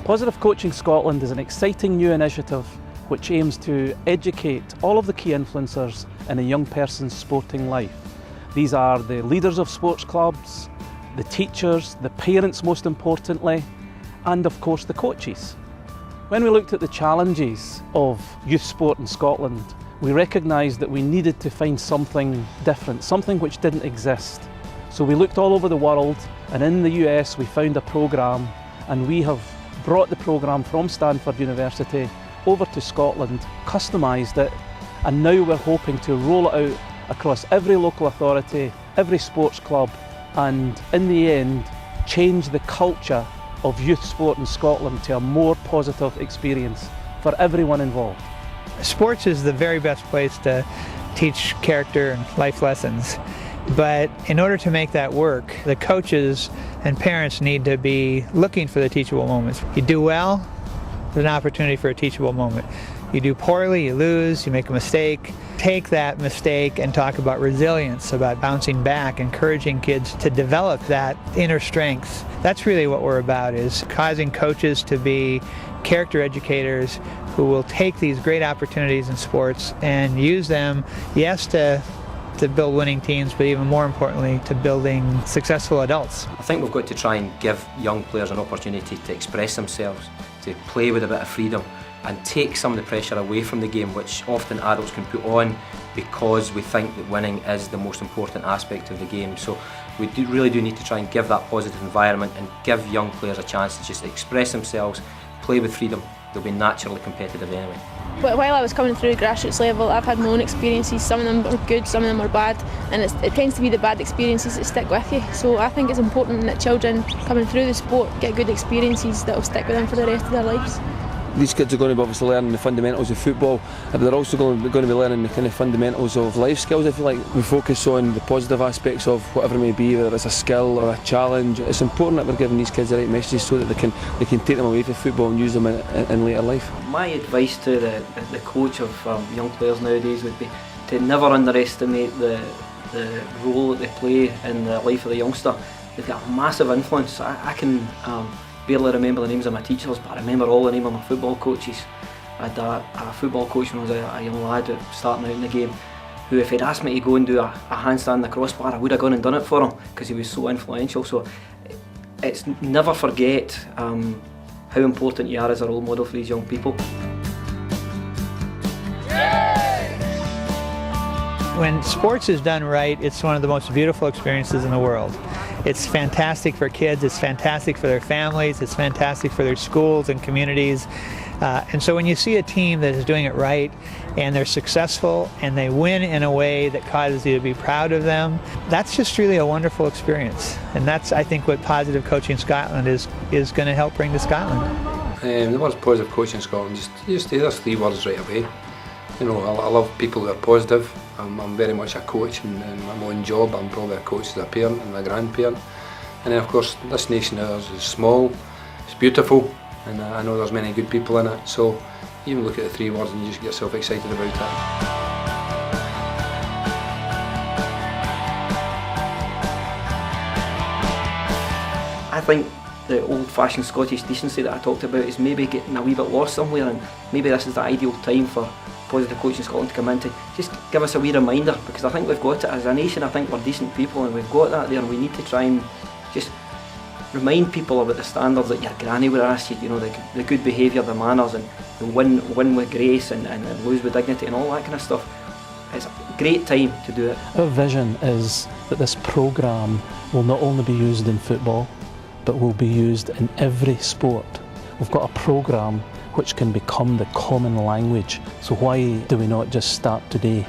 Positive Coaching Scotland is an exciting new initiative which aims to educate all of the key influencers in a young person's sporting life. These are the leaders of sports clubs, the teachers, the parents most importantly, and of course the coaches. When we looked at the challenges of youth sport in Scotland, we recognised that we needed to find something different, something which didn't exist. So we looked all over the world, and in the US we found a programme, and we have brought the programme from Stanford University over to Scotland, customised it, and now we're hoping to roll it out across every local authority, every sports club, and in the end change the culture of youth sport in Scotland to a more positive experience for everyone involved. Sports is the very best place to teach character and life lessons. But in order to make that work, the coaches and parents need to be looking for the teachable moments. You do well, there's an opportunity for a teachable moment. You do poorly, you lose, you make a mistake. Take that mistake and talk about resilience, about bouncing back, encouraging kids to develop that inner strength. That's really what we're about, is causing coaches to be character educators who will take these great opportunities in sports and use them, yes, to build winning teams, but even more importantly, to building successful adults. I think we've got to try and give young players an opportunity to express themselves, to play with a bit of freedom, and take some of the pressure away from the game, which often adults can put on because we think that winning is the most important aspect of the game. So we really do need to try and give that positive environment and give young players a chance to just express themselves, play with freedom. They'll be naturally competitive anyway. While I was coming through grassroots level, I've had my own experiences. Some of them are good, some of them are bad, and it tends to be the bad experiences that stick with you. So I think it's important that children coming through the sport get good experiences that will stick with them for the rest of their lives. These kids are going to be obviously learning the fundamentals of football, but they're also going to be learning the kind of fundamentals of life skills, if you like. We focus on the positive aspects of whatever it may be, whether it's a skill or a challenge. It's important that we're giving these kids the right messages so that they can take them away from football and use them in later life. My advice to the coach of young players nowadays would be to never underestimate the role that they play in the life of the youngster. They've got a massive influence. I can barely remember the names of my teachers, but I remember all the names of my football coaches. I had a football coach when I was a young lad starting out in the game, who if he'd asked me to go and do a handstand on the crossbar, I would have gone and done it for him because he was so influential. So it's never forget how important you are as a role model for these young people. When sports is done right, it's one of the most beautiful experiences in the world. It's fantastic for kids, it's fantastic for their families, it's fantastic for their schools and communities. And so when you see a team that is doing it right and they're successful and they win in a way that causes you to be proud of them, that's just really a wonderful experience. And that's, I think, what Positive Coaching Scotland is going to help bring to Scotland. The words Positive Coaching Scotland, just there's three words right away. You know, I love people that are positive. I'm very much a coach in my own job. I'm probably a coach as a parent and a grandparent. And then of course this nation of ours is small, it's beautiful, and I know there's many good people in it. So even look at the three words and you just get yourself excited about it. I think the old-fashioned Scottish decency that I talked about is maybe getting a wee bit lost somewhere, and maybe this is the ideal time for Positive Coaching Scotland to come in to just give us a wee reminder, because I think we've got it as a nation. I think we're decent people and we've got that there, and we need to try and just remind people about the standards that your granny would ask you, you know, the good behaviour, the manners, and win with grace and lose with dignity and all that kind of stuff. It's a great time to do it. Our vision is that this programme will not only be used in football, but will be used in every sport. We've got a programme which can become the common language, so why do we not just start today?